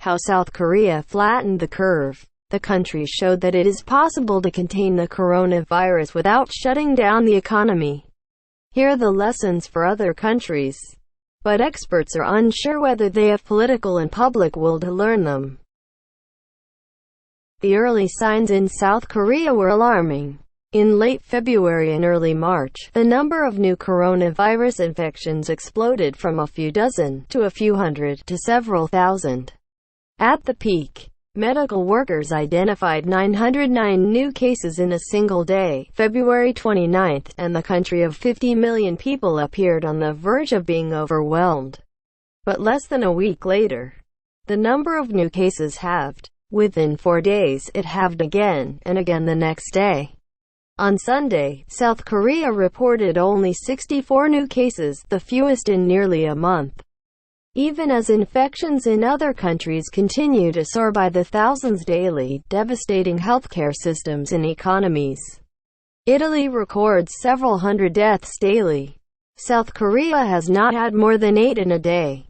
How South Korea flattened the curve. The country showed that it is possible to contain the coronavirus without shutting down the economy. Here are the lessons for other countries. But experts are unsure whether they have political and public will to learn them. The early signs in South Korea were alarming. In late February and early March, the number of new coronavirus infections exploded from a few dozen to a few hundred to several thousand. At the peak, medical workers identified 909 new cases in a single day, February 29, and the country of 50 million people appeared on the verge of being overwhelmed. But less than a week later, the number of new cases halved. Within 4 days, it halved again, and again the next day. On Sunday, South Korea reported only 64 new cases, the fewest in nearly a month. Even as infections in other countries continue to soar by the thousands daily, devastating healthcare systems and economies. Italy records several hundred deaths daily. South Korea has not had more than 8 in a day.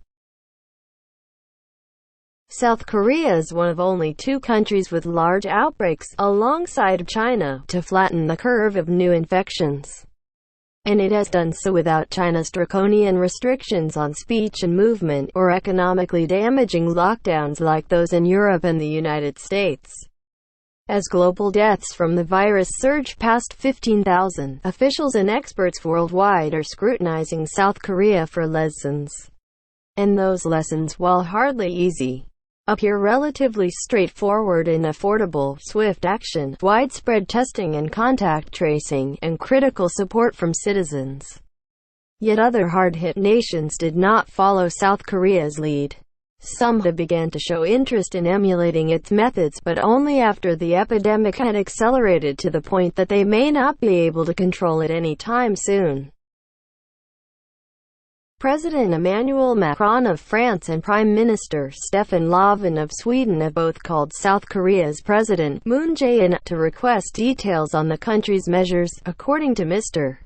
South Korea is one of only 2 countries with large outbreaks, alongside China, to flatten the curve of new infections. And it has done so without China's draconian restrictions on speech and movement, or economically damaging lockdowns like those in Europe and the United States. As global deaths from the virus surge past 15,000, officials and experts worldwide are scrutinizing South Korea for lessons. And those lessons, while hardly easy, appear relatively straightforward in affordable, swift action, widespread testing and contact tracing, and critical support from citizens. Yet other hard-hit nations did not follow South Korea's lead. Some began to show interest in emulating its methods, but only after the epidemic had accelerated to the point that they may not be able to control it any time soon. President Emmanuel Macron of France and Prime Minister Stefan Löfven of Sweden have both called South Korea's President Moon Jae-in to request details on the country's measures, according to Mr.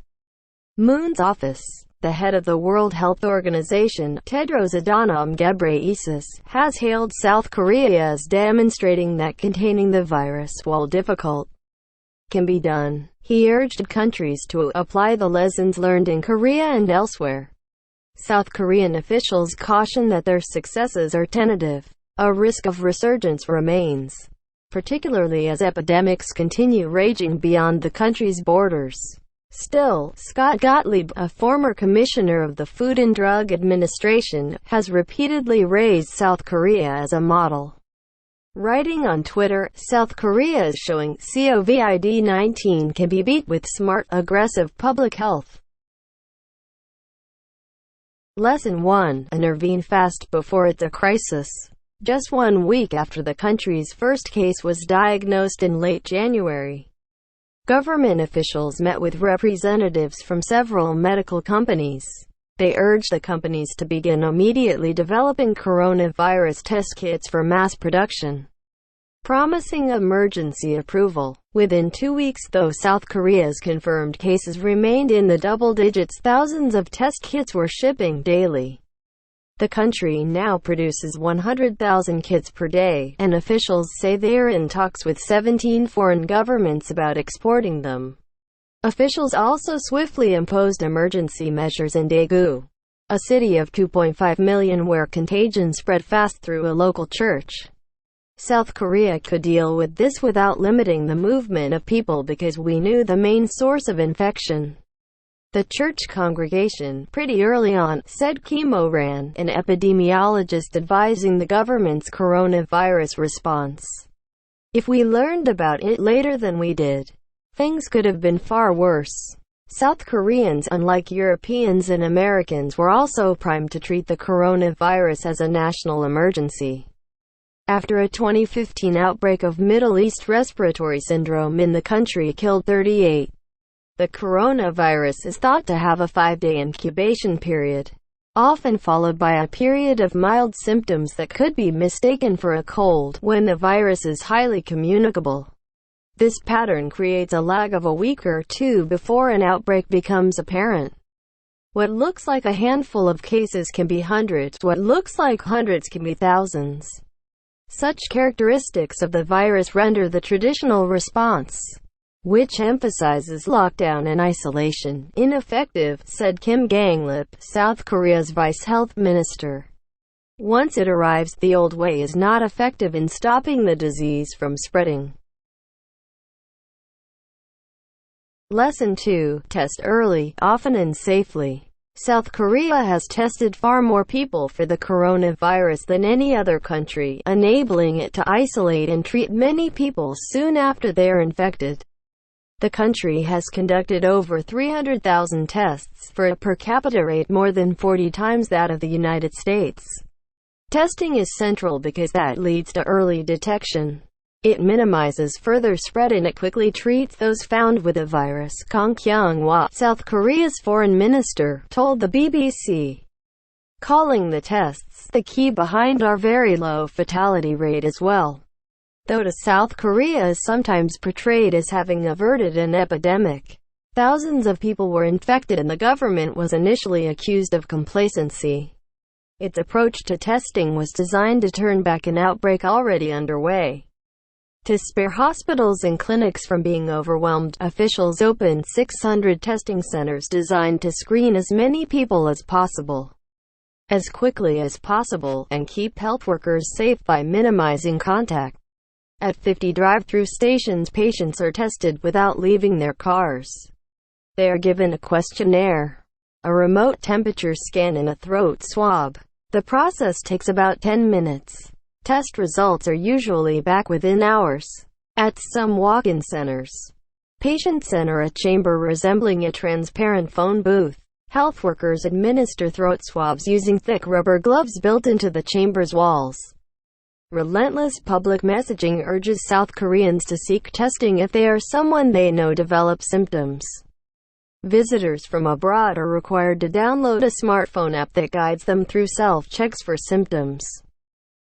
Moon's office. The head of the World Health Organization, Tedros Adhanom Ghebreyesus, has hailed South Korea as demonstrating that containing the virus, while difficult, can be done. He urged countries to apply the lessons learned in Korea and elsewhere. South Korean officials caution that their successes are tentative. A risk of resurgence remains, particularly as epidemics continue raging beyond the country's borders. Still, Scott Gottlieb, a former commissioner of the Food and Drug Administration, has repeatedly raised South Korea as a model. Writing on Twitter, South Korea is showing COVID-19 can be beat with smart, aggressive public health. Lesson 1. Intervene fast before it's a crisis. Just 1 week after the country's first case was diagnosed in late January, government officials met with representatives from several medical companies. They urged the companies to begin immediately developing coronavirus test kits for mass production, promising emergency approval. Within 2 weeks, though, South Korea's confirmed cases remained in the double digits. Thousands of test kits were shipping daily. The country now produces 100,000 kits per day, and officials say they are in talks with 17 foreign governments about exporting them. Officials also swiftly imposed emergency measures in Daegu, a city of 2.5 million where contagion spread fast through a local church. South Korea could deal with this without limiting the movement of people because we knew the main source of infection. The church congregation, pretty early on, said Kim O-ran, an epidemiologist advising the government's coronavirus response. If we learned about it later than we did, things could have been far worse. South Koreans, unlike Europeans and Americans, were also primed to treat the coronavirus as a national emergency. After a 2015 outbreak of Middle East respiratory syndrome in the country killed 38, the coronavirus is thought to have a 5-day incubation period, often followed by a period of mild symptoms that could be mistaken for a cold when the virus is highly communicable. This pattern creates a lag of a week or 2 before an outbreak becomes apparent. What looks like a handful of cases can be hundreds, what looks like hundreds can be thousands. Such characteristics of the virus render the traditional response, which emphasizes lockdown and isolation, ineffective, said Kim Gang-lip, South Korea's vice health minister. Once it arrives, the old way is not effective in stopping the disease from spreading. Lesson 2. Test early, often and safely. South Korea has tested far more people for the coronavirus than any other country, enabling it to isolate and treat many people soon after they are infected. The country has conducted over 300,000 tests, for a per capita rate more than 40 times that of the United States. Testing is central because that leads to early detection. It minimizes further spread and it quickly treats those found with the virus, Kang Kyung-hwa, South Korea's foreign minister, told the BBC. Calling the tests the key behind our very low fatality rate as well. Though South Korea is sometimes portrayed as having averted an epidemic, thousands of people were infected and the government was initially accused of complacency. Its approach to testing was designed to turn back an outbreak already underway. To spare hospitals and clinics from being overwhelmed, officials opened 600 testing centers designed to screen as many people as possible, as quickly as possible, and keep health workers safe by minimizing contact. At 50 drive-through stations, patients are tested without leaving their cars. They are given a questionnaire, a remote temperature scan and a throat swab. The process takes about 10 minutes. Test results are usually back within hours. At some walk-in centers, patients enter a chamber resembling a transparent phone booth. Health workers administer throat swabs using thick rubber gloves built into the chamber's walls. Relentless public messaging urges South Koreans to seek testing if they or someone they know develop symptoms. Visitors from abroad are required to download a smartphone app that guides them through self-checks for symptoms.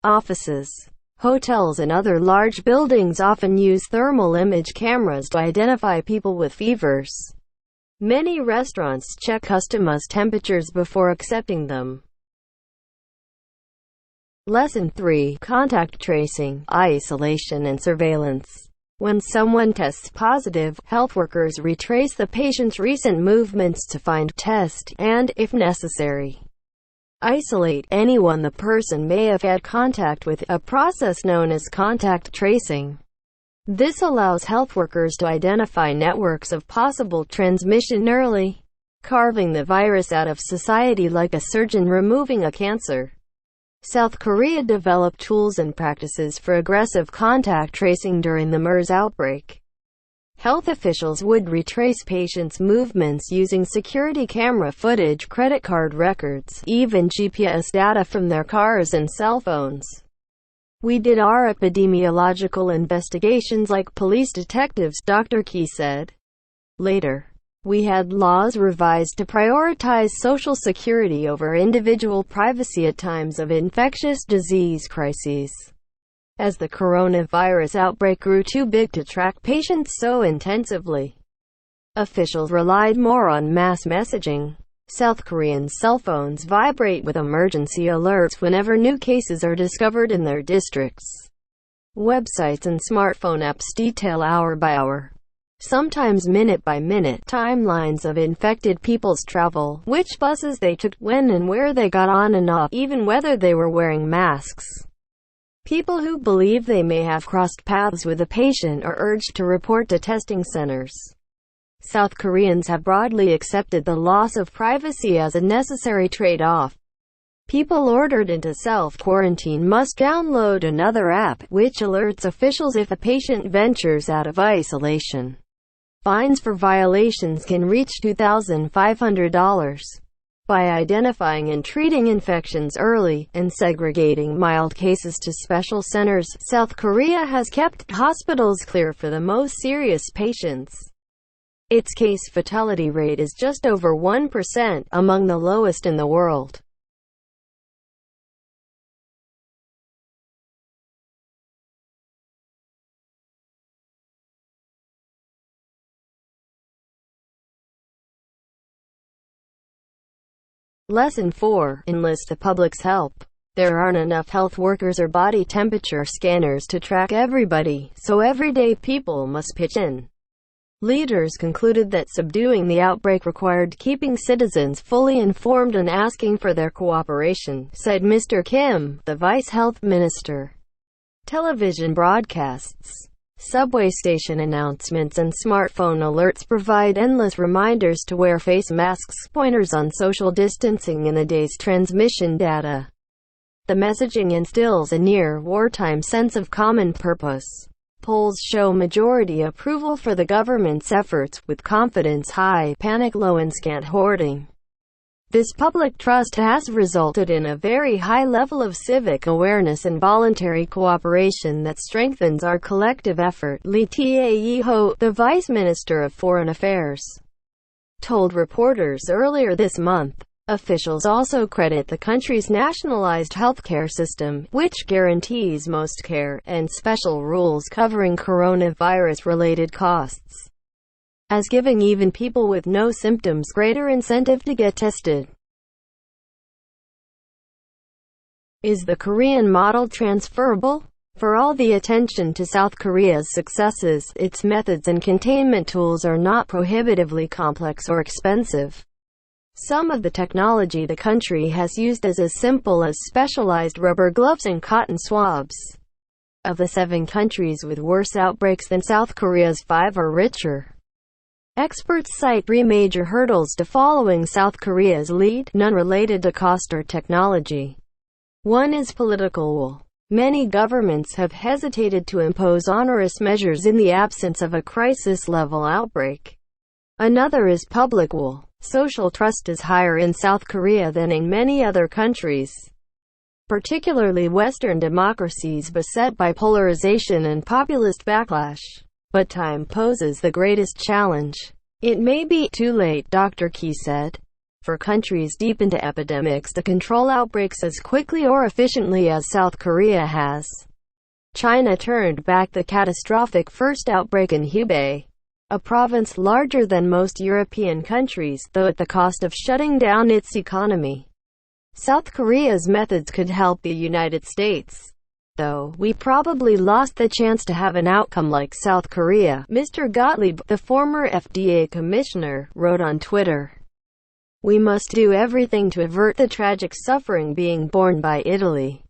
Offices, hotels and other large buildings often use thermal image cameras to identify people with fevers. Many restaurants check customers' temperatures before accepting them. Lesson 3. Contact tracing, isolation and surveillance. When someone tests positive, health workers retrace the patient's recent movements to find, test, and, if necessary, isolate anyone the person may have had contact with, a process known as contact tracing. This allows health workers to identify networks of possible transmission early, carving the virus out of society like a surgeon removing a cancer. South Korea developed tools and practices for aggressive contact tracing during the MERS outbreak. Health officials would retrace patients' movements using security camera footage, credit card records, even GPS data from their cars and cell phones. We did our epidemiological investigations like police detectives, Dr. Key said. Later, we had laws revised to prioritize social security over individual privacy at times of infectious disease crises. As the coronavirus outbreak grew too big to track patients so intensively, officials relied more on mass messaging. South Korean cell phones vibrate with emergency alerts whenever new cases are discovered in their districts. Websites and smartphone apps detail hour-by-hour, sometimes minute-by-minute, timelines of infected people's travel, which buses they took, when and where they got on and off, even whether they were wearing masks. People who believe they may have crossed paths with a patient are urged to report to testing centers. South Koreans have broadly accepted the loss of privacy as a necessary trade-off. People ordered into self-quarantine must download another app, which alerts officials if a patient ventures out of isolation. Fines for violations can reach $2,500. By identifying and treating infections early, and segregating mild cases to special centers, South Korea has kept hospitals clear for the most serious patients. Its case fatality rate is just over 1%, among the lowest in the world. Lesson 4. Enlist the public's help. There aren't enough health workers or body temperature scanners to track everybody, so everyday people must pitch in. Leaders concluded that subduing the outbreak required keeping citizens fully informed and asking for their cooperation, said Mr. Kim, the Vice Health Minister. Television broadcasts, subway station announcements and smartphone alerts provide endless reminders to wear face masks, pointers on social distancing and the day's transmission data. The messaging instills a near-wartime sense of common purpose. Polls show majority approval for the government's efforts, with confidence high, panic low and scant hoarding. This public trust has resulted in a very high level of civic awareness and voluntary cooperation that strengthens our collective effort, Lee Tae-ho, the Vice Minister of Foreign Affairs, told reporters earlier this month. Officials also credit the country's nationalized healthcare system, which guarantees most care, and special rules covering coronavirus-related costs, as giving even people with no symptoms greater incentive to get tested. Is the Korean model transferable? For all the attention to South Korea's successes, its methods and containment tools are not prohibitively complex or expensive. Some of the technology the country has used is as simple as specialized rubber gloves and cotton swabs. Of the 7 countries with worse outbreaks than South Korea's 5 are richer. Experts cite 3 major hurdles to following South Korea's lead, none related to cost or technology. 1 is political will. Many governments have hesitated to impose onerous measures in the absence of a crisis-level outbreak. Another is public will. Social trust is higher in South Korea than in many other countries, particularly Western democracies beset by polarization and populist backlash. But time poses the greatest challenge. It may be too late, Dr. Key said, for countries deep into epidemics to control outbreaks as quickly or efficiently as South Korea has. China turned back the catastrophic first outbreak in Hubei, a province larger than most European countries, though at the cost of shutting down its economy. South Korea's methods could help the United States, though we probably lost the chance to have an outcome like South Korea, Mr. Gottlieb, the former FDA commissioner, wrote on Twitter. We must do everything to avert the tragic suffering being borne by Italy.